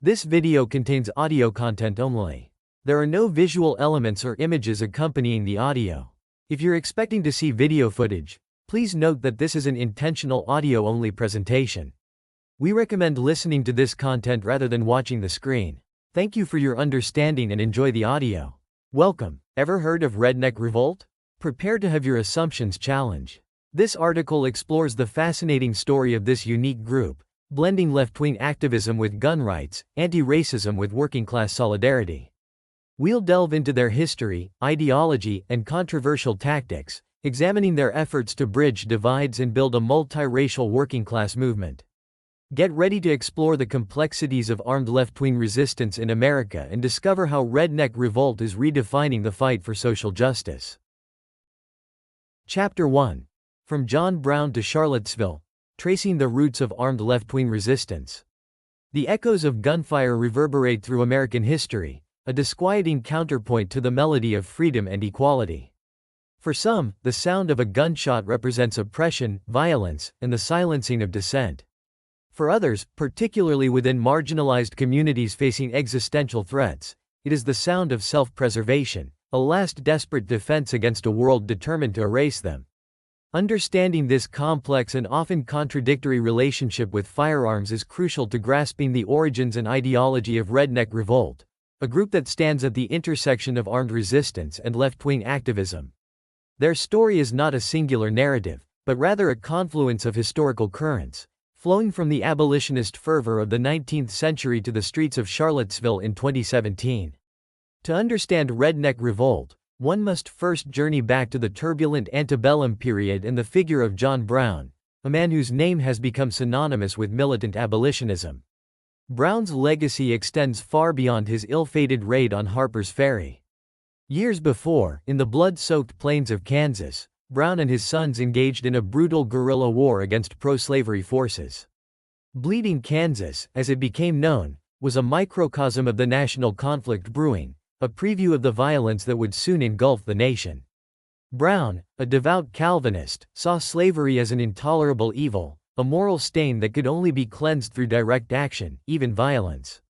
This video contains audio content only. There are no visual elements or images accompanying the audio. If you're expecting to see video footage, please note that this is an intentional audio-only presentation. We recommend listening to this content rather than watching the screen. Thank you for your understanding and enjoy the audio. Welcome. Ever heard of Redneck Revolt? Prepare to have your assumptions challenged. This article explores the fascinating story of this unique group, blending left-wing activism with gun rights, anti-racism with working-class solidarity. We'll delve into their history, ideology, and controversial tactics, examining their efforts to bridge divides and build a multiracial working-class movement. Get ready to explore the complexities of armed left-wing resistance in America and discover how Redneck Revolt is redefining the fight for social justice. Chapter 1. From John Brown to Charlottesville, Tracing the Roots of Armed Left-Wing Resistance. The echoes of gunfire reverberate through American history, a disquieting counterpoint to the melody of freedom and equality. For some, the sound of a gunshot represents oppression, violence, and the silencing of dissent. For others, particularly within marginalized communities facing existential threats, it is the sound of self-preservation, a last desperate defense against a world determined to erase them. Understanding this complex and often contradictory relationship with firearms is crucial to grasping the origins and ideology of Redneck Revolt, a group that stands at the intersection of armed resistance and left-wing activism. Their story is not a singular narrative, but rather a confluence of historical currents, flowing from the abolitionist fervor of the 19th century to the streets of Charlottesville in 2017. To understand Redneck Revolt, one must first journey back to the turbulent antebellum period and the figure of John Brown, a man whose name has become synonymous with militant abolitionism. Brown's legacy extends far beyond his ill-fated raid on Harper's Ferry. Years before, in the blood-soaked plains of Kansas, Brown and his sons engaged in a brutal guerrilla war against pro-slavery forces. Bleeding Kansas, as it became known, was a microcosm of the national conflict brewing, a preview of the violence that would soon engulf the nation. Brown, a devout Calvinist, saw slavery as an intolerable evil, a moral stain that could only be cleansed through direct action, even violence.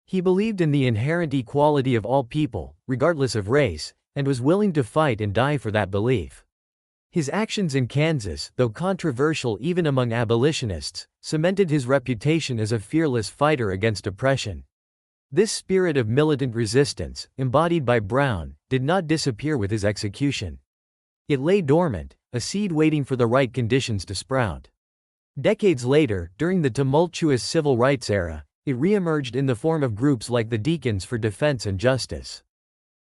He believed in the inherent equality of all people, regardless of race, and was willing to fight and die for that belief. His actions in Kansas, though controversial even among abolitionists, cemented his reputation as a fearless fighter against oppression. This spirit of militant resistance, embodied by Brown, did not disappear with his execution. It lay dormant, a seed waiting for the right conditions to sprout. Decades later, during the tumultuous civil rights era, it re-emerged in the form of groups like the Deacons for Defense and Justice.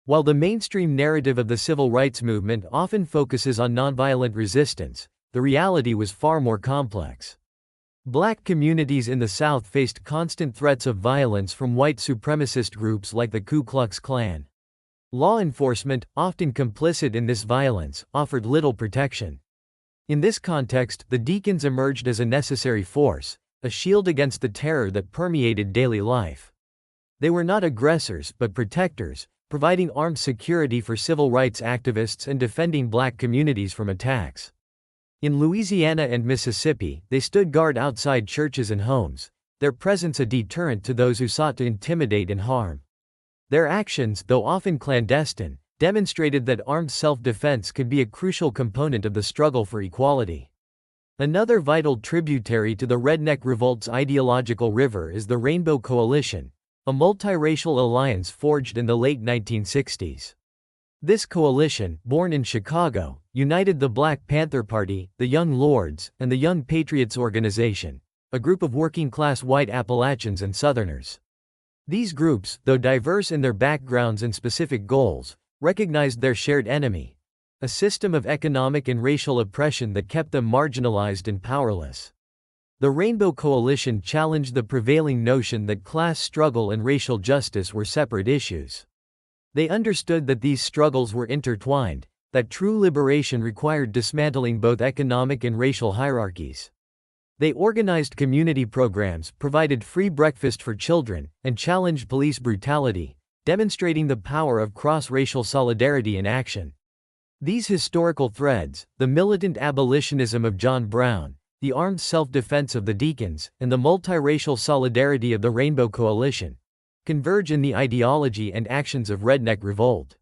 While the mainstream narrative of the civil rights movement often focuses on nonviolent resistance, the reality was far more complex. Black communities in the South faced constant threats of violence from white supremacist groups like the Ku Klux Klan. Law enforcement, often complicit in this violence, offered little protection. In this context, the Deacons emerged as a necessary force, a shield against the terror that permeated daily life. They were not aggressors but protectors, providing armed security for civil rights activists and defending black communities from attacks. In Louisiana and Mississippi, they stood guard outside churches and homes, their presence a deterrent to those who sought to intimidate and harm. Their actions, though often clandestine, demonstrated that armed self-defense could be a crucial component of the struggle for equality. Another vital tributary to the Redneck Revolt's ideological river is the Rainbow Coalition, a multiracial alliance forged in the late 1960s. This coalition, born in Chicago, united the Black Panther Party, the Young Lords, and the Young Patriots Organization, a group of working-class white Appalachians and Southerners. These groups, though diverse in their backgrounds and specific goals, recognized their shared enemy, a system of economic and racial oppression that kept them marginalized and powerless. The Rainbow Coalition challenged the prevailing notion that class struggle and racial justice were separate issues. They understood that these struggles were intertwined, that true liberation required dismantling both economic and racial hierarchies. They organized community programs, provided free breakfast for children, and challenged police brutality, demonstrating the power of cross-racial solidarity in action. These historical threads, the militant abolitionism of John Brown, the armed self-defense of the Deacons, and the multiracial solidarity of the Rainbow Coalition converge in the ideology and actions of Redneck Revolt.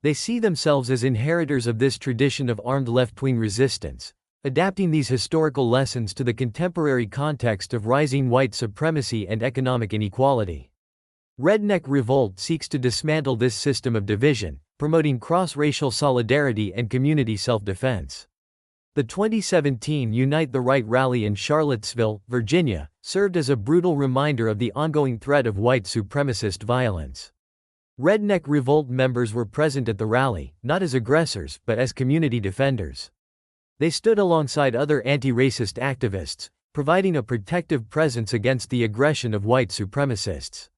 They see themselves as inheritors of this tradition of armed left-wing resistance, adapting these historical lessons to the contemporary context of rising white supremacy and economic inequality. Redneck Revolt seeks to dismantle this system of division, promoting cross-racial solidarity and community self-defense. The 2017 Unite the Right rally in Charlottesville, Virginia, served as a brutal reminder of the ongoing threat of white supremacist violence. Redneck Revolt members were present at the rally, not as aggressors, but as community defenders. They stood alongside other anti-racist activists, providing a protective presence against the aggression of white supremacists.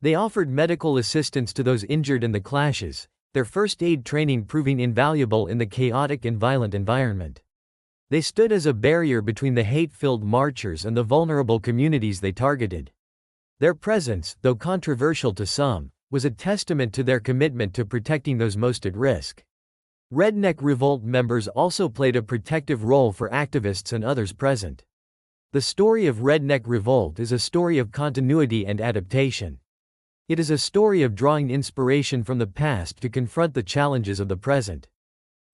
They offered medical assistance to those injured in the clashes, their first aid training proving invaluable in the chaotic and violent environment. They stood as a barrier between the hate-filled marchers and the vulnerable communities they targeted. Their presence, though controversial to some, was a testament to their commitment to protecting those most at risk. Redneck Revolt members also played a protective role for activists and others present. The story of Redneck Revolt is a story of continuity and adaptation. It is a story of drawing inspiration from the past to confront the challenges of the present.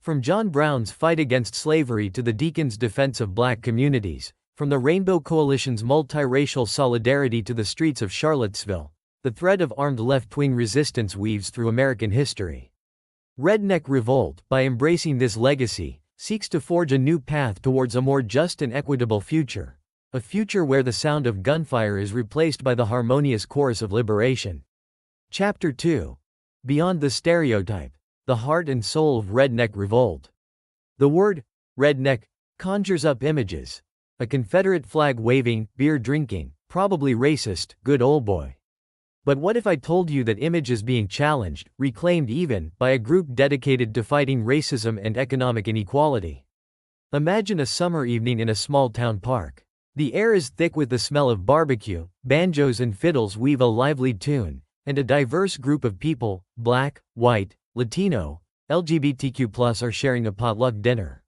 From John Brown's fight against slavery to the Deacons' defense of black communities, from the Rainbow Coalition's multiracial solidarity to the streets of Charlottesville, the thread of armed left-wing resistance weaves through American history. Redneck Revolt, by embracing this legacy, seeks to forge a new path towards a more just and equitable future, a future where the sound of gunfire is replaced by the harmonious chorus of liberation. Chapter 2. Beyond the Stereotype. The heart and soul of Redneck Revolt. The word redneck conjures up images. A Confederate flag waving, beer drinking, probably racist, good old boy. But what if I told you that image is being challenged, reclaimed even, by a group dedicated to fighting racism and economic inequality? Imagine a summer evening in a small town park. The air is thick with the smell of barbecue, banjos and fiddles weave a lively tune, and a diverse group of people, black, white, Latino, LGBTQ+, are sharing a potluck dinner.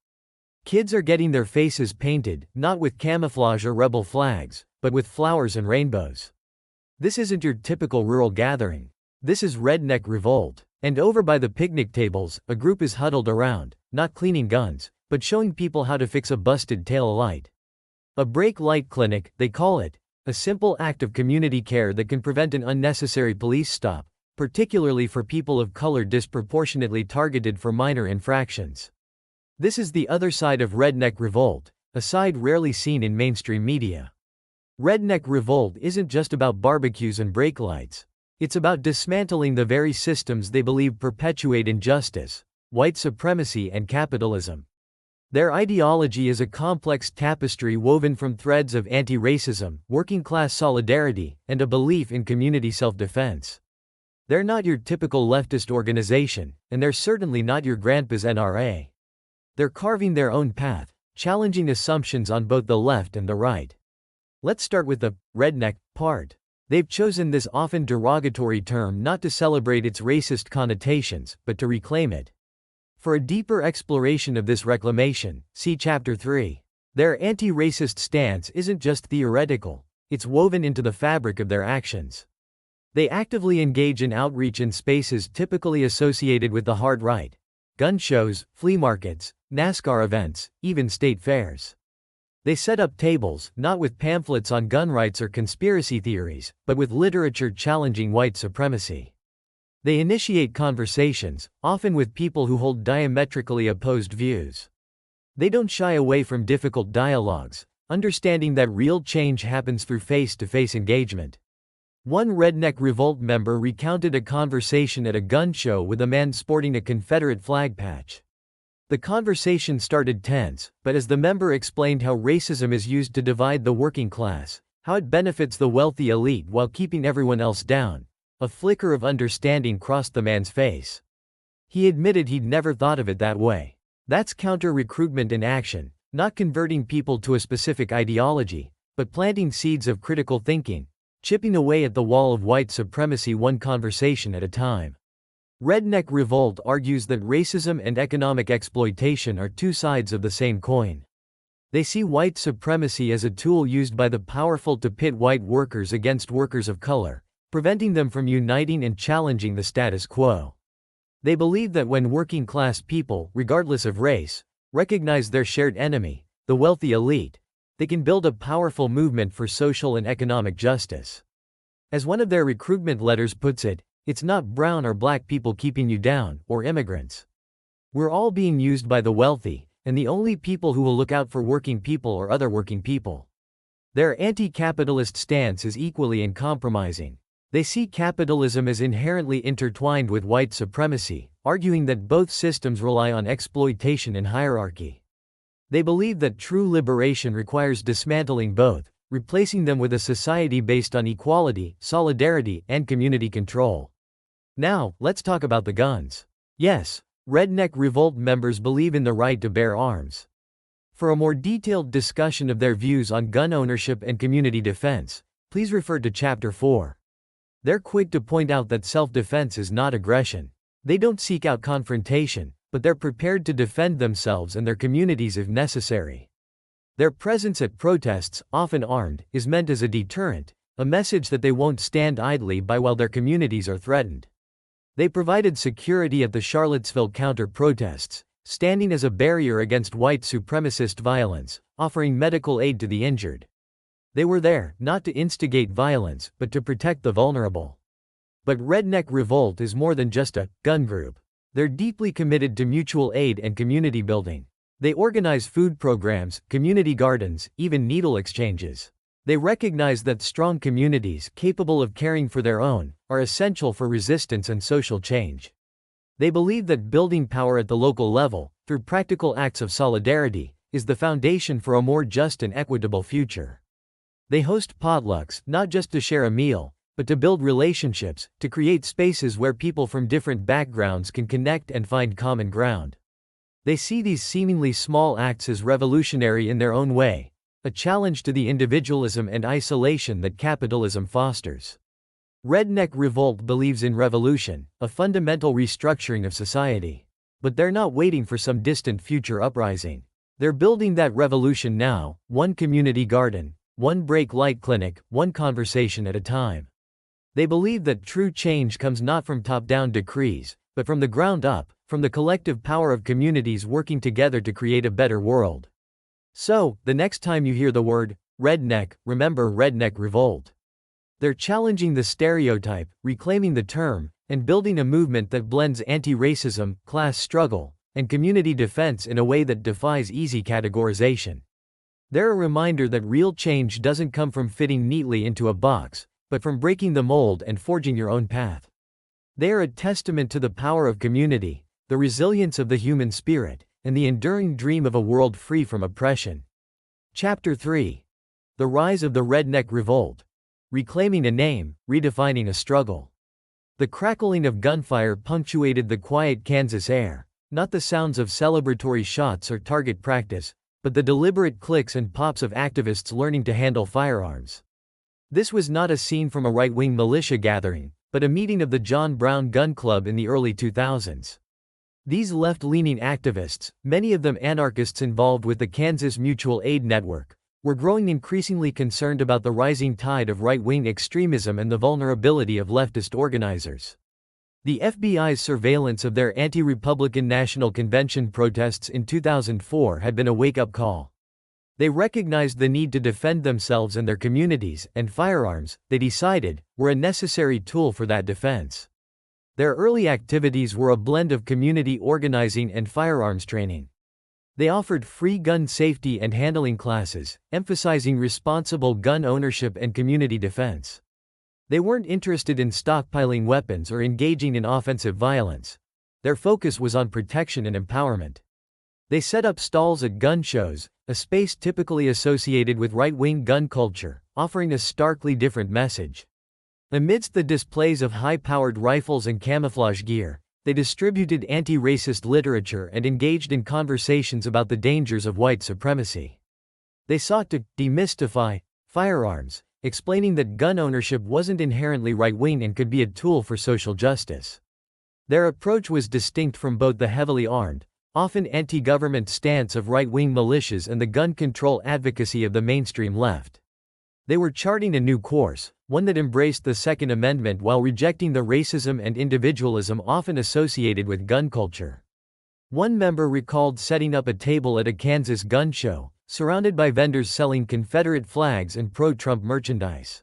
Kids are getting their faces painted, not with camouflage or rebel flags, but with flowers and rainbows. This isn't your typical rural gathering. This is Redneck Revolt. And over by the picnic tables, a group is huddled around, not cleaning guns, but showing people how to fix a busted tail light. A brake light clinic, they call it, a simple act of community care that can prevent an unnecessary police stop, particularly for people of color disproportionately targeted for minor infractions. This is the other side of Redneck Revolt, a side rarely seen in mainstream media. Redneck Revolt isn't just about barbecues and brake lights. It's about dismantling the very systems they believe perpetuate injustice, white supremacy and capitalism. Their ideology is a complex tapestry woven from threads of anti-racism, working-class solidarity, and a belief in community self-defense. They're not your typical leftist organization, and they're certainly not your grandpa's NRA. They're carving their own path, challenging assumptions on both the left and the right. Let's start with the redneck part. They've chosen this often derogatory term not to celebrate its racist connotations, but to reclaim it. For a deeper exploration of this reclamation, see Chapter 3. Their anti-racist stance isn't just theoretical, it's woven into the fabric of their actions. They actively engage in outreach in spaces typically associated with the hard right: gun shows, flea markets, NASCAR events, even state fairs. They set up tables, not with pamphlets on gun rights or conspiracy theories, but with literature challenging white supremacy. They initiate conversations, often with people who hold diametrically opposed views. They don't shy away from difficult dialogues, understanding that real change happens through face-to-face engagement. One Redneck Revolt member recounted a conversation at a gun show with a man sporting a Confederate flag patch. The conversation started tense, but as the member explained how racism is used to divide the working class, how it benefits the wealthy elite while keeping everyone else down, a flicker of understanding crossed the man's face. He admitted he'd never thought of it that way. That's counter-recruitment in action, not converting people to a specific ideology, but planting seeds of critical thinking, chipping away at the wall of white supremacy one conversation at a time. Redneck Revolt argues that racism and economic exploitation are two sides of the same coin. They see white supremacy as a tool used by the powerful to pit white workers against workers of color, preventing them from uniting and challenging the status quo. They believe that when working-class people, regardless of race, recognize their shared enemy, the wealthy elite, they can build a powerful movement for social and economic justice. As one of their recruitment letters puts it, it's not brown or black people keeping you down, or immigrants. We're all being used by the wealthy, and the only people who will look out for working people are other working people. Their anti-capitalist stance is equally uncompromising. They see capitalism as inherently intertwined with white supremacy, arguing that both systems rely on exploitation and hierarchy. They believe that true liberation requires dismantling both, replacing them with a society based on equality, solidarity, and community control. Now, let's talk about the guns. Yes, Redneck Revolt members believe in the right to bear arms. For a more detailed discussion of their views on gun ownership and community defense, please refer to Chapter 4. They're quick to point out that self-defense is not aggression. They don't seek out confrontation, but they're prepared to defend themselves and their communities if necessary. Their presence at protests, often armed, is meant as a deterrent, a message that they won't stand idly by while their communities are threatened. They provided security at the Charlottesville counter-protests, standing as a barrier against white supremacist violence, offering medical aid to the injured. They were there, not to instigate violence, but to protect the vulnerable. But Redneck Revolt is more than just a gun group. They're deeply committed to mutual aid and community building. They organize food programs, community gardens, even needle exchanges. They recognize that strong communities, capable of caring for their own, are essential for resistance and social change. They believe that building power at the local level, through practical acts of solidarity, is the foundation for a more just and equitable future. They host potlucks, not just to share a meal, but to build relationships, to create spaces where people from different backgrounds can connect and find common ground. They see these seemingly small acts as revolutionary in their own way, a challenge to the individualism and isolation that capitalism fosters. Redneck Revolt believes in revolution, a fundamental restructuring of society. But they're not waiting for some distant future uprising. They're building that revolution now, one community garden, one break light clinic, one conversation at a time. They believe that true change comes not from top-down decrees, but from the ground up, from the collective power of communities working together to create a better world. So, the next time you hear the word redneck, remember Redneck Revolt. They're challenging the stereotype, reclaiming the term, and building a movement that blends anti-racism, class struggle, and community defense in a way that defies easy categorization. They're a reminder that real change doesn't come from fitting neatly into a box, but from breaking the mold and forging your own path. They are a testament to the power of community, the resilience of the human spirit, and the enduring dream of a world free from oppression. Chapter 3. The Rise of the Redneck Revolt. Reclaiming a name, redefining a struggle. The crackling of gunfire punctuated the quiet Kansas air, not the sounds of celebratory shots or target practice, but the deliberate clicks and pops of activists learning to handle firearms. This was not a scene from a right-wing militia gathering, but a meeting of the John Brown Gun Club in the early 2000s. These left-leaning activists, many of them anarchists involved with the Kansas Mutual Aid Network, were growing increasingly concerned about the rising tide of right-wing extremism and the vulnerability of leftist organizers. The FBI's surveillance of their anti-Republican National Convention protests in 2004 had been a wake-up call. They recognized the need to defend themselves and their communities, and firearms, they decided, were a necessary tool for that defense. Their early activities were a blend of community organizing and firearms training. They offered free gun safety and handling classes, emphasizing responsible gun ownership and community defense. They weren't interested in stockpiling weapons or engaging in offensive violence. Their focus was on protection and empowerment. They set up stalls at gun shows, a space typically associated with right-wing gun culture, offering a starkly different message. Amidst the displays of high-powered rifles and camouflage gear, they distributed anti-racist literature and engaged in conversations about the dangers of white supremacy. They sought to demystify firearms, explaining that gun ownership wasn't inherently right-wing and could be a tool for social justice. Their approach was distinct from both the heavily armed, often anti-government stance of right-wing militias and the gun control advocacy of the mainstream left. They were charting a new course, one that embraced the Second Amendment while rejecting the racism and individualism often associated with gun culture. One member recalled setting up a table at a Kansas gun show, surrounded by vendors selling Confederate flags and pro-Trump merchandise.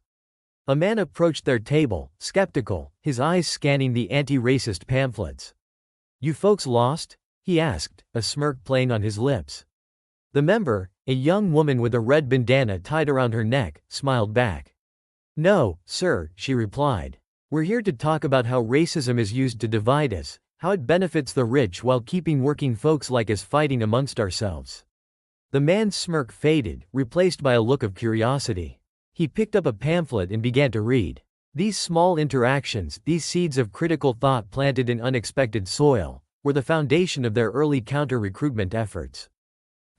A man approached their table, skeptical, his eyes scanning the anti-racist pamphlets. "You folks lost?" he asked, a smirk playing on his lips. The member, a young woman with a red bandana tied around her neck, smiled back. "No, sir," she replied. "We're here to talk about how racism is used to divide us, how it benefits the rich while keeping working folks like us fighting amongst ourselves." The man's smirk faded, replaced by a look of curiosity. He picked up a pamphlet and began to read. These small interactions, these seeds of critical thought planted in unexpected soil, were the foundation of their early counter-recruitment efforts.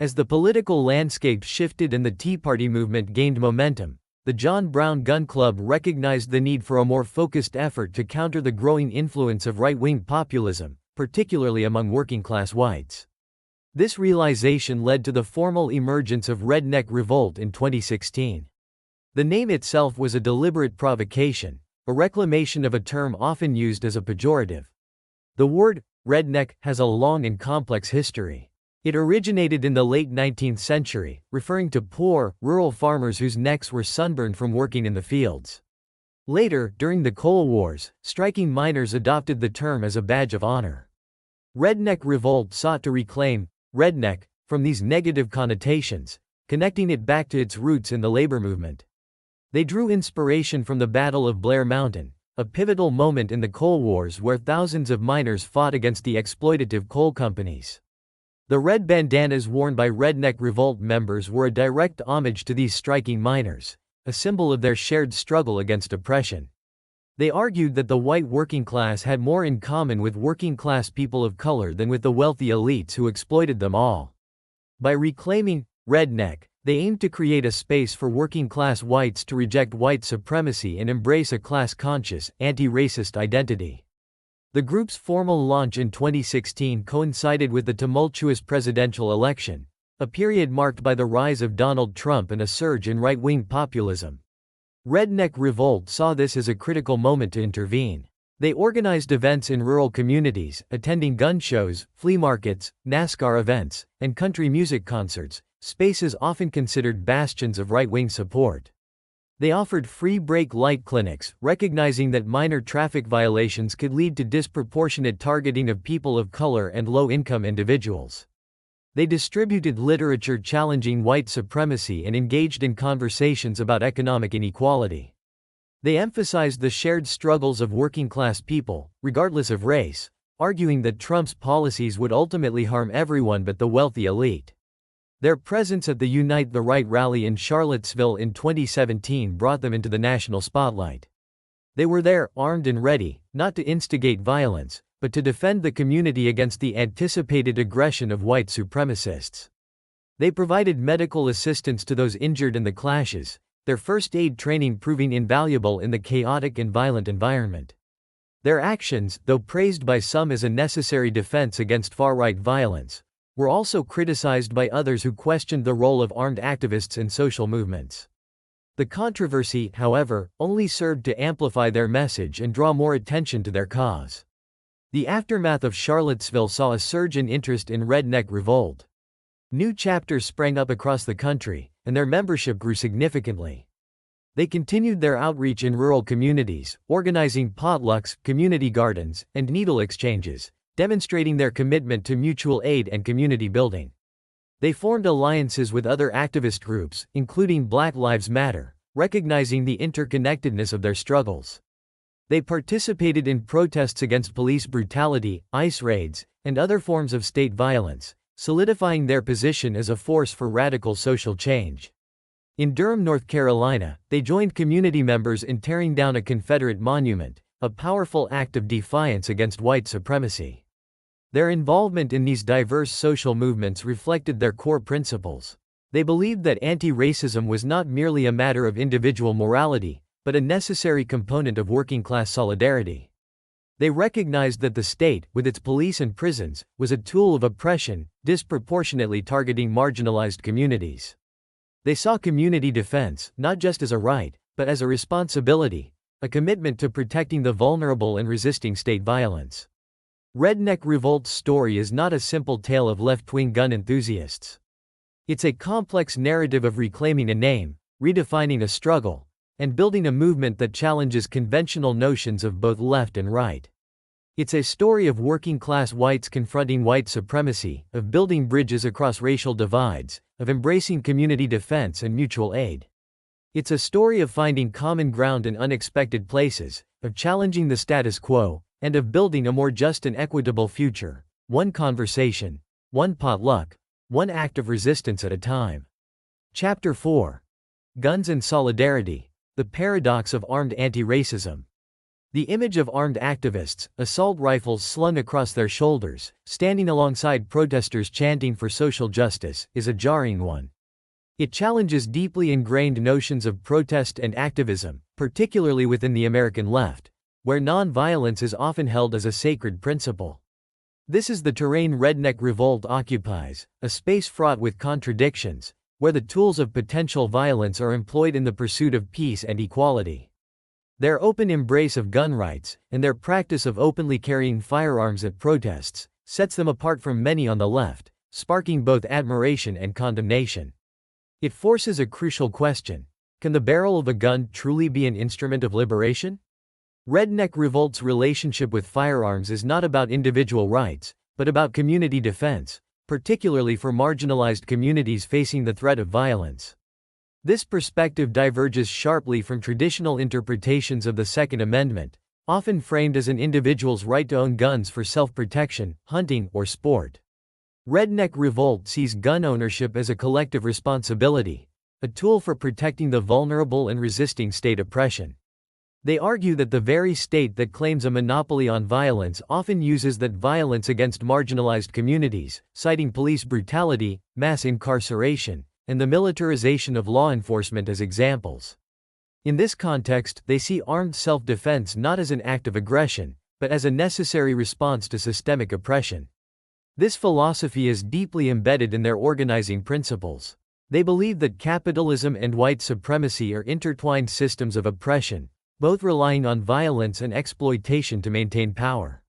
As the political landscape shifted and the Tea Party movement gained momentum, the John Brown Gun Club recognized the need for a more focused effort to counter the growing influence of right-wing populism, particularly among working-class whites. This realization led to the formal emergence of Redneck Revolt in 2016. The name itself was a deliberate provocation, a reclamation of a term often used as a pejorative. The word redneck has a long and complex history. It originated in the late 19th century, referring to poor, rural farmers whose necks were sunburned from working in the fields. Later, during the Coal Wars, striking miners adopted the term as a badge of honor. Redneck Revolt sought to reclaim redneck from these negative connotations, connecting it back to its roots in the labor movement. They drew inspiration from the Battle of Blair Mountain, a pivotal moment in the Coal Wars where thousands of miners fought against the exploitative coal companies. The red bandanas worn by Redneck Revolt members were a direct homage to these striking miners, a symbol of their shared struggle against oppression. They argued that the white working class had more in common with working-class people of color than with the wealthy elites who exploited them all. By reclaiming redneck, they aimed to create a space for working-class whites to reject white supremacy and embrace a class-conscious, anti-racist identity. The group's formal launch in 2016 coincided with the tumultuous presidential election, a period marked by the rise of Donald Trump and a surge in right-wing populism. Redneck Revolt saw this as a critical moment to intervene. They organized events in rural communities, attending gun shows, flea markets, NASCAR events, and country music concerts, spaces often considered bastions of right-wing support. They offered free brake light clinics, recognizing that minor traffic violations could lead to disproportionate targeting of people of color and low-income individuals. They distributed literature challenging white supremacy and engaged in conversations about economic inequality. They emphasized the shared struggles of working-class people, regardless of race, arguing that Trump's policies would ultimately harm everyone but the wealthy elite. Their presence at the Unite the Right rally in Charlottesville in 2017 brought them into the national spotlight. They were there, armed and ready, not to instigate violence, but to defend the community against the anticipated aggression of white supremacists. They provided medical assistance to those injured in the clashes, their first aid training proving invaluable in the chaotic and violent environment. Their actions, though praised by some as a necessary defense against far-right violence, were also criticized by others who questioned the role of armed activists in social movements. The controversy, however, only served to amplify their message and draw more attention to their cause. The aftermath of Charlottesville saw a surge in interest in Redneck Revolt. New chapters sprang up across the country, and their membership grew significantly. They continued their outreach in rural communities, organizing potlucks, community gardens, and needle exchanges, demonstrating their commitment to mutual aid and community building. They formed alliances with other activist groups, including Black Lives Matter, recognizing the interconnectedness of their struggles. They participated in protests against police brutality, ICE raids, and other forms of state violence, solidifying their position as a force for radical social change. In Durham, North Carolina, they joined community members in tearing down a Confederate monument, a powerful act of defiance against white supremacy. Their involvement in these diverse social movements reflected their core principles. They believed that anti-racism was not merely a matter of individual morality, but a necessary component of working-class solidarity. They recognized that the state, with its police and prisons, was a tool of oppression, disproportionately targeting marginalized communities. They saw community defense, not just as a right, but as a responsibility, a commitment to protecting the vulnerable and resisting state violence. Redneck Revolt's story is not a simple tale of left-wing gun enthusiasts. It's a complex narrative of reclaiming a name, redefining a struggle, and building a movement that challenges conventional notions of both left and right. It's a story of working-class whites confronting white supremacy, of building bridges across racial divides, of embracing community defense and mutual aid. It's a story of finding common ground in unexpected places, of challenging the status quo, and of building a more just and equitable future, one conversation, one potluck, one act of resistance at a time. Chapter 4. Guns and Solidarity: The Paradox of Armed Anti-Racism. The image of armed activists, assault rifles slung across their shoulders, standing alongside protesters chanting for social justice, is a jarring one. It challenges deeply ingrained notions of protest and activism, particularly within the American left, where non-violence is often held as a sacred principle. This is the terrain Redneck Revolt occupies, a space fraught with contradictions, where the tools of potential violence are employed in the pursuit of peace and equality. Their open embrace of gun rights, and their practice of openly carrying firearms at protests, sets them apart from many on the left, sparking both admiration and condemnation. It forces a crucial question: can the barrel of a gun truly be an instrument of liberation? Redneck Revolt's relationship with firearms is not about individual rights, but about community defense, particularly for marginalized communities facing the threat of violence. This perspective diverges sharply from traditional interpretations of the Second Amendment, often framed as an individual's right to own guns for self-protection, hunting, or sport. Redneck Revolt sees gun ownership as a collective responsibility, a tool for protecting the vulnerable and resisting state oppression. They argue that the very state that claims a monopoly on violence often uses that violence against marginalized communities, citing police brutality, mass incarceration, and the militarization of law enforcement as examples. In this context, they see armed self-defense not as an act of aggression, but as a necessary response to systemic oppression. This philosophy is deeply embedded in their organizing principles. They believe that capitalism and white supremacy are intertwined systems of oppression, both relying on violence and exploitation to maintain power.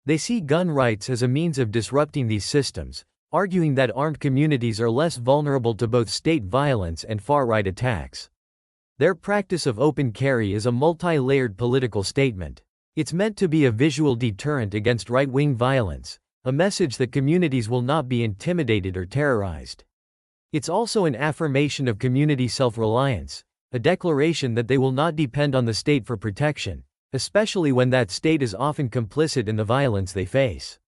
They see gun rights as a means of disrupting these systems, arguing that armed communities are less vulnerable to both state violence and far-right attacks. Their practice of open carry is a multi-layered political statement. It's meant to be a visual deterrent against right-wing violence, a message that communities will not be intimidated or terrorized. It's also an affirmation of community self-reliance, a declaration that they will not depend on the state for protection, especially when that state is often complicit in the violence they face.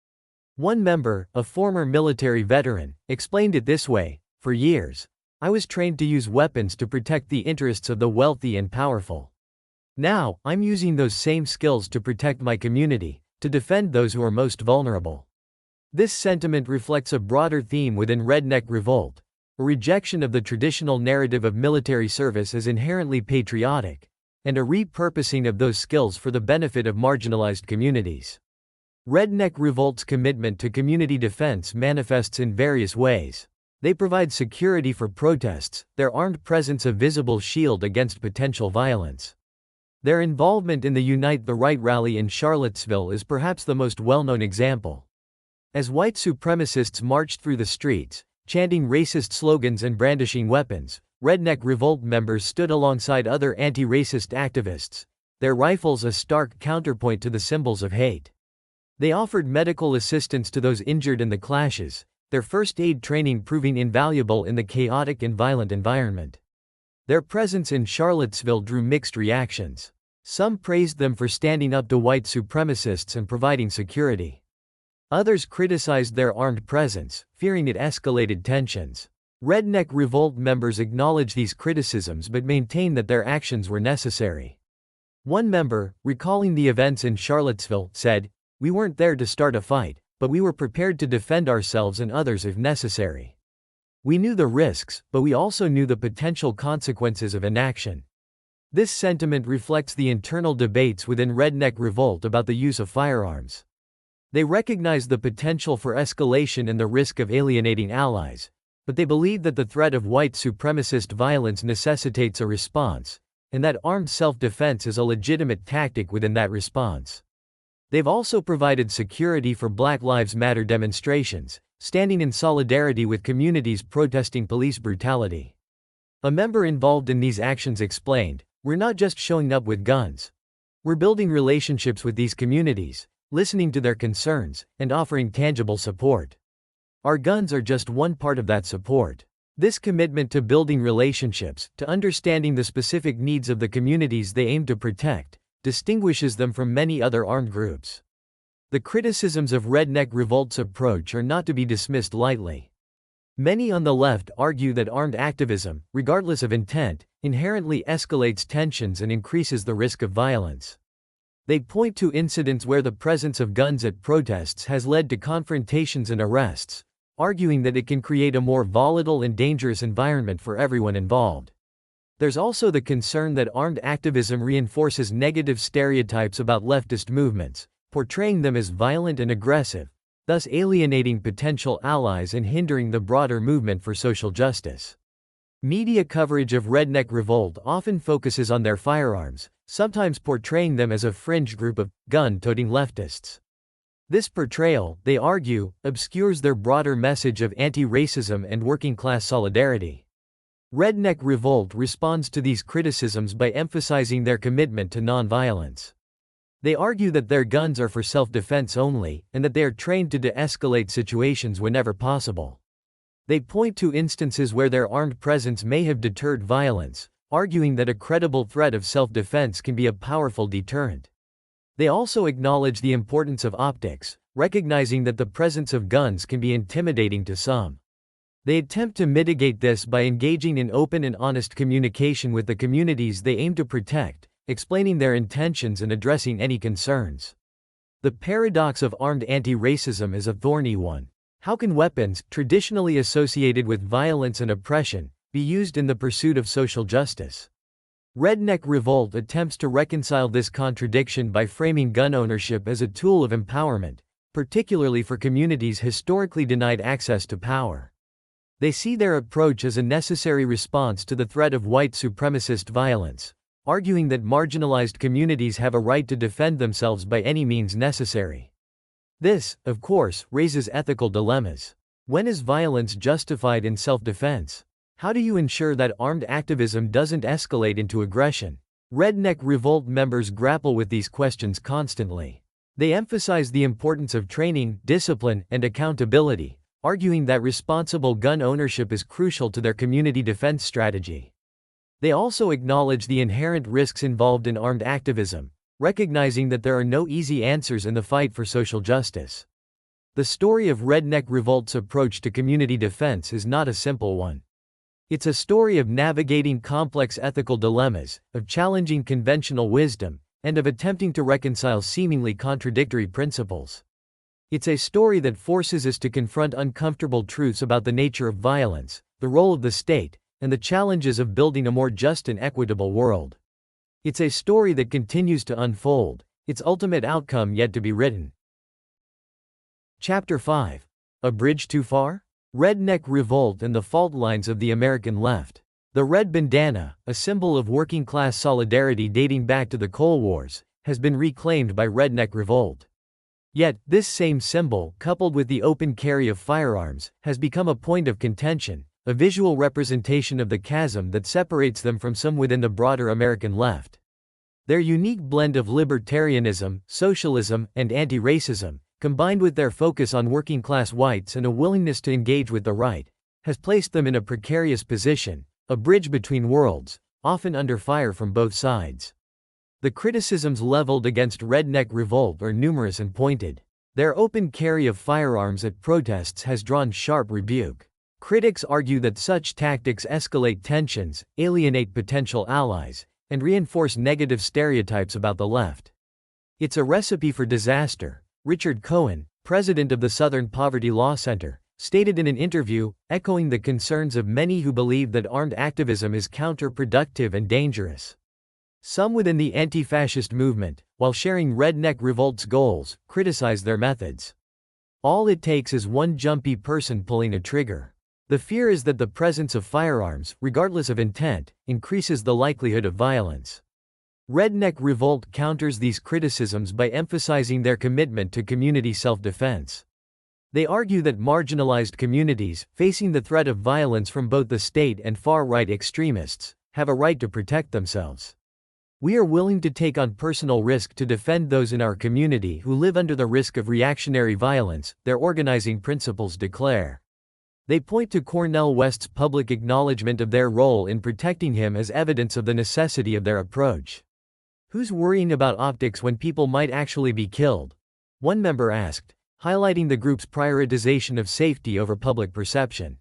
One member, a former military veteran, explained it this way: "For years, I was trained to use weapons to protect the interests of the wealthy and powerful. Now, I'm using those same skills to protect my community, to defend those who are most vulnerable." This sentiment reflects a broader theme within Redneck Revolt, a rejection of the traditional narrative of military service as inherently patriotic, and a repurposing of those skills for the benefit of marginalized communities. Redneck Revolt's commitment to community defense manifests in various ways. They provide security for protests, their armed presence a visible shield against potential violence. Their involvement in the Unite the Right rally in Charlottesville is perhaps the most well-known example. As white supremacists marched through the streets, chanting racist slogans and brandishing weapons, Redneck Revolt members stood alongside other anti-racist activists, their rifles a stark counterpoint to the symbols of hate. They offered medical assistance to those injured in the clashes, their first aid training proving invaluable in the chaotic and violent environment. Their presence in Charlottesville drew mixed reactions. Some praised them for standing up to white supremacists and providing security. Others criticized their armed presence, fearing it escalated tensions. Redneck Revolt members acknowledge these criticisms but maintain that their actions were necessary. One member, recalling the events in Charlottesville, said, "We weren't there to start a fight, but we were prepared to defend ourselves and others if necessary. We knew the risks, but we also knew the potential consequences of inaction." This sentiment reflects the internal debates within Redneck Revolt about the use of firearms. They recognize the potential for escalation and the risk of alienating allies, but they believe that the threat of white supremacist violence necessitates a response, and that armed self-defense is a legitimate tactic within that response. They've also provided security for Black Lives Matter demonstrations, standing in solidarity with communities protesting police brutality. A member involved in these actions explained, "We're not just showing up with guns. We're building relationships with these communities, listening to their concerns, and offering tangible support. Our guns are just one part of that support." This commitment to building relationships, to understanding the specific needs of the communities they aim to protect, distinguishes them from many other armed groups. The criticisms of Redneck Revolt's approach are not to be dismissed lightly. Many on the left argue that armed activism, regardless of intent, inherently escalates tensions and increases the risk of violence. They point to incidents where the presence of guns at protests has led to confrontations and arrests, arguing that it can create a more volatile and dangerous environment for everyone involved. There's also the concern that armed activism reinforces negative stereotypes about leftist movements, portraying them as violent and aggressive, thus alienating potential allies and hindering the broader movement for social justice. Media coverage of Redneck Revolt often focuses on their firearms, sometimes portraying them as a fringe group of gun-toting leftists. This portrayal, they argue, obscures their broader message of anti-racism and working-class solidarity. Redneck Revolt responds to these criticisms by emphasizing their commitment to nonviolence. They argue that their guns are for self-defense only, and that they are trained to de-escalate situations whenever possible. They point to instances where their armed presence may have deterred violence, arguing that a credible threat of self-defense can be a powerful deterrent. They also acknowledge the importance of optics, recognizing that the presence of guns can be intimidating to some. They attempt to mitigate this by engaging in open and honest communication with the communities they aim to protect, explaining their intentions and addressing any concerns. The paradox of armed anti-racism is a thorny one. How can weapons, traditionally associated with violence and oppression, be used in the pursuit of social justice? Redneck Revolt attempts to reconcile this contradiction by framing gun ownership as a tool of empowerment, particularly for communities historically denied access to power. They see their approach as a necessary response to the threat of white supremacist violence, arguing that marginalized communities have a right to defend themselves by any means necessary. This, of course, raises ethical dilemmas. When is violence justified in self-defense? How do you ensure that armed activism doesn't escalate into aggression? Redneck Revolt members grapple with these questions constantly. They emphasize the importance of training, discipline, and accountability, arguing that responsible gun ownership is crucial to their community defense strategy. They also acknowledge the inherent risks involved in armed activism, recognizing that there are no easy answers in the fight for social justice. The story of Redneck Revolt's approach to community defense is not a simple one. It's a story of navigating complex ethical dilemmas, of challenging conventional wisdom, and of attempting to reconcile seemingly contradictory principles. It's a story that forces us to confront uncomfortable truths about the nature of violence, the role of the state, and the challenges of building a more just and equitable world. It's a story that continues to unfold, its ultimate outcome yet to be written. Chapter 5. A Bridge Too Far? Redneck Revolt and the Fault Lines of the American Left. The red bandana, a symbol of working-class solidarity dating back to the Coal Wars, has been reclaimed by Redneck Revolt. Yet, this same symbol, coupled with the open carry of firearms, has become a point of contention, a visual representation of the chasm that separates them from some within the broader American left. Their unique blend of libertarianism, socialism, and anti-racism, combined with their focus on working-class whites and a willingness to engage with the right, has placed them in a precarious position, a bridge between worlds, often under fire from both sides. The criticisms leveled against Redneck Revolt are numerous and pointed. Their open carry of firearms at protests has drawn sharp rebuke. Critics argue that such tactics escalate tensions, alienate potential allies, and reinforce negative stereotypes about the left. It's a recipe for disaster, Richard Cohen, president of the Southern Poverty Law Center, stated in an interview, echoing the concerns of many who believe that armed activism is counterproductive and dangerous. Some within the anti-fascist movement, while sharing Redneck Revolt's goals, criticize their methods. All it takes is one jumpy person pulling a trigger. The fear is that the presence of firearms, regardless of intent, increases the likelihood of violence. Redneck Revolt counters these criticisms by emphasizing their commitment to community self-defense. They argue that marginalized communities, facing the threat of violence from both the state and far-right extremists, have a right to protect themselves. We are willing to take on personal risk to defend those in our community who live under the risk of reactionary violence, their organizing principles declare. They point to Cornel West's public acknowledgement of their role in protecting him as evidence of the necessity of their approach. "Who's worrying about optics when people might actually be killed?" one member asked, highlighting the group's prioritization of safety over public perception.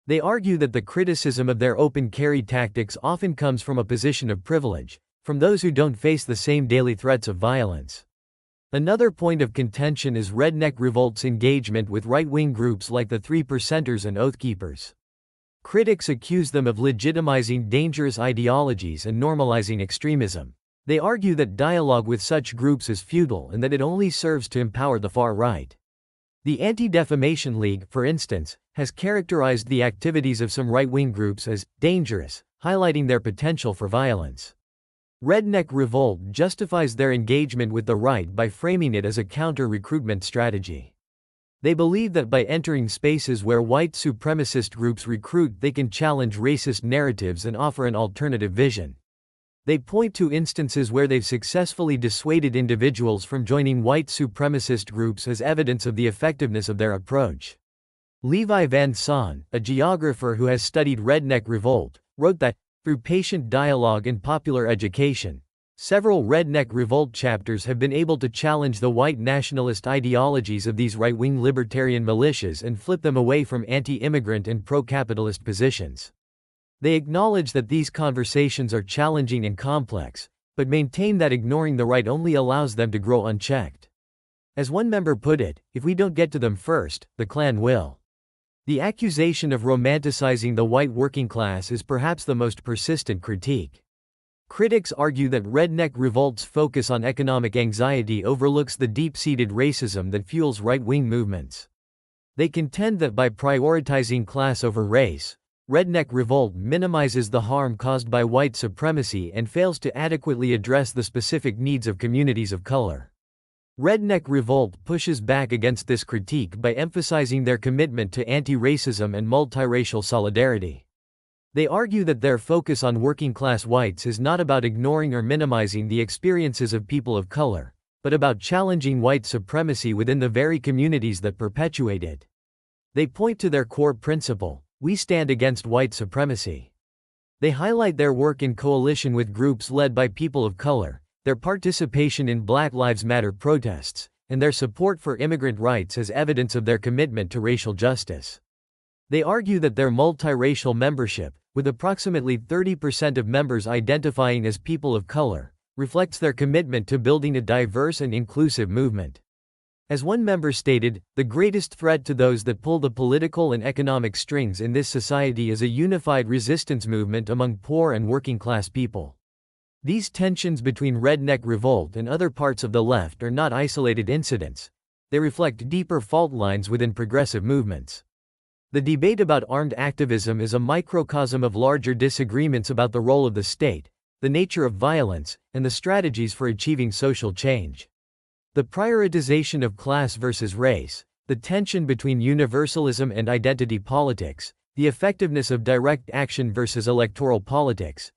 They argue that the criticism of their open carry tactics often comes from a position of privilege, from those who don't face the same daily threats of violence. Another point of contention is Redneck Revolt's engagement with right-wing groups like the Three Percenters and Oath Keepers. Critics accuse them of legitimizing dangerous ideologies and normalizing extremism. They argue that dialogue with such groups is futile and that it only serves to empower the far right. The Anti-Defamation League, for instance, has characterized the activities of some right-wing groups as dangerous, highlighting their potential for violence. Redneck Revolt justifies their engagement with the right by framing it as a counter-recruitment strategy. They believe that by entering spaces where white supremacist groups recruit, they can challenge racist narratives and offer an alternative vision. They point to instances where they've successfully dissuaded individuals from joining white supremacist groups as evidence of the effectiveness of their approach. Levi Van Son, a geographer who has studied Redneck Revolt, wrote that, through patient dialogue and popular education, several Redneck Revolt chapters have been able to challenge the white nationalist ideologies of these right-wing libertarian militias and flip them away from anti-immigrant and pro-capitalist positions. They acknowledge that these conversations are challenging and complex, but maintain that ignoring the right only allows them to grow unchecked. As one member put it, "If we don't get to them first, the Klan will." The accusation of romanticizing the white working class is perhaps the most persistent critique. Critics argue that Redneck Revolt's focus on economic anxiety overlooks the deep-seated racism that fuels right-wing movements. They contend that by prioritizing class over race, Redneck Revolt minimizes the harm caused by white supremacy and fails to adequately address the specific needs of communities of color. Redneck Revolt pushes back against this critique by emphasizing their commitment to anti-racism and multiracial solidarity. They argue that their focus on working-class whites is not about ignoring or minimizing the experiences of people of color, but about challenging white supremacy within the very communities that perpetuate it. They point to their core principle: we stand against white supremacy. They highlight their work in coalition with groups led by people of color, their participation in Black Lives Matter protests, and their support for immigrant rights as evidence of their commitment to racial justice. They argue that their multiracial membership, with approximately 30% of members identifying as people of color, reflects their commitment to building a diverse and inclusive movement. As one member stated, "The greatest threat to those that pull the political and economic strings in this society is a unified resistance movement among poor and working-class people." These tensions between Redneck Revolt and other parts of the left are not isolated incidents. They reflect deeper fault lines within progressive movements. The debate about armed activism is a microcosm of larger disagreements about the role of the state, the nature of violence, and the strategies for achieving social change. The prioritization of class versus race, the tension between universalism and identity politics, the effectiveness of direct action versus electoral politics.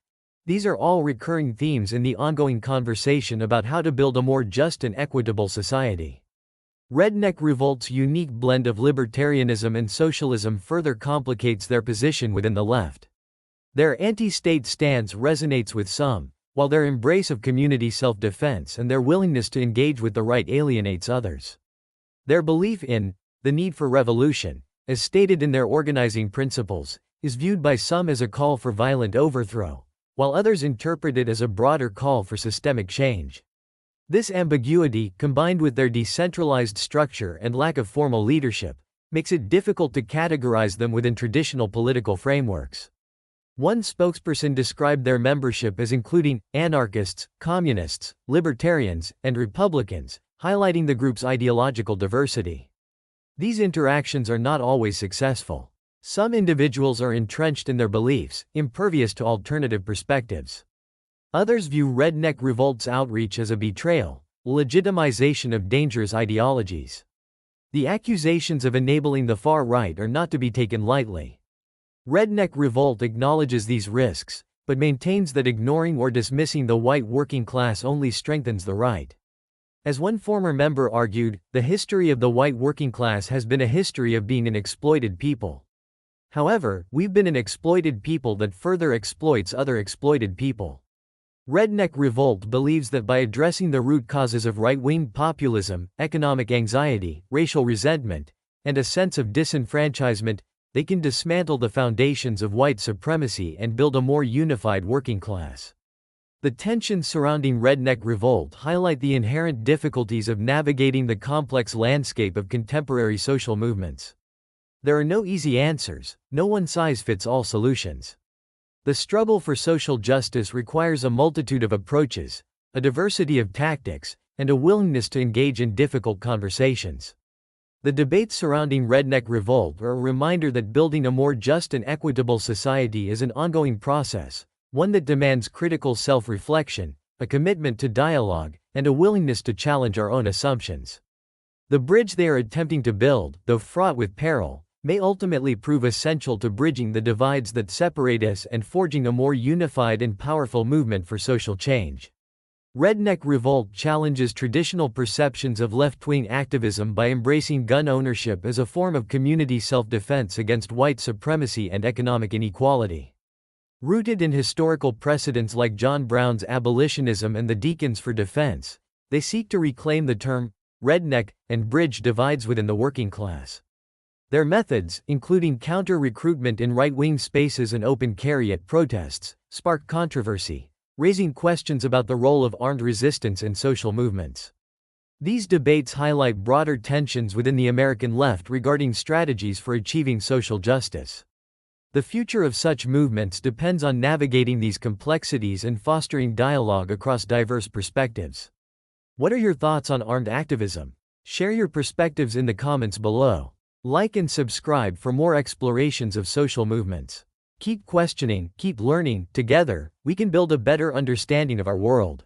These are all recurring themes in the ongoing conversation about how to build a more just and equitable society. Redneck Revolt's unique blend of libertarianism and socialism further complicates their position within the left. Their anti-state stance resonates with some, while their embrace of community self-defense and their willingness to engage with the right alienates others. Their belief in the need for revolution, as stated in their organizing principles, is viewed by some as a call for violent overthrow, while others interpret it as a broader call for systemic change. This ambiguity, combined with their decentralized structure and lack of formal leadership, makes it difficult to categorize them within traditional political frameworks. One spokesperson described their membership as including anarchists, communists, libertarians, and Republicans, highlighting the group's ideological diversity. These interactions are not always successful. Some individuals are entrenched in their beliefs, impervious to alternative perspectives. Others view Redneck Revolt's outreach as a betrayal, legitimization of dangerous ideologies. The accusations of enabling the far right are not to be taken lightly. Redneck Revolt acknowledges these risks, but maintains that ignoring or dismissing the white working class only strengthens the right. As one former member argued, the history of the white working class has been a history of being an exploited people. However, we've been an exploited people that further exploits other exploited people. Redneck Revolt believes that by addressing the root causes of right-wing populism, economic anxiety, racial resentment, and a sense of disenfranchisement, they can dismantle the foundations of white supremacy and build a more unified working class. The tensions surrounding Redneck Revolt highlight the inherent difficulties of navigating the complex landscape of contemporary social movements. There are no easy answers, no one-size-fits-all solutions. The struggle for social justice requires a multitude of approaches, a diversity of tactics, and a willingness to engage in difficult conversations. The debates surrounding Redneck Revolt are a reminder that building a more just and equitable society is an ongoing process, one that demands critical self-reflection, a commitment to dialogue, and a willingness to challenge our own assumptions. The bridge they are attempting to build, though fraught with peril, may ultimately prove essential to bridging the divides that separate us and forging a more unified and powerful movement for social change. Redneck Revolt challenges traditional perceptions of left-wing activism by embracing gun ownership as a form of community self-defense against white supremacy and economic inequality. Rooted in historical precedents like John Brown's abolitionism and the Deacons for Defense, they seek to reclaim the term redneck and bridge divides within the working class. Their methods, including counter-recruitment in right-wing spaces and open carry at protests, spark controversy, raising questions about the role of armed resistance in social movements. These debates highlight broader tensions within the American left regarding strategies for achieving social justice. The future of such movements depends on navigating these complexities and fostering dialogue across diverse perspectives. What are your thoughts on armed activism? Share your perspectives in the comments below. Like and subscribe for more explorations of social movements. Keep questioning, keep learning. Together, we can build a better understanding of our world.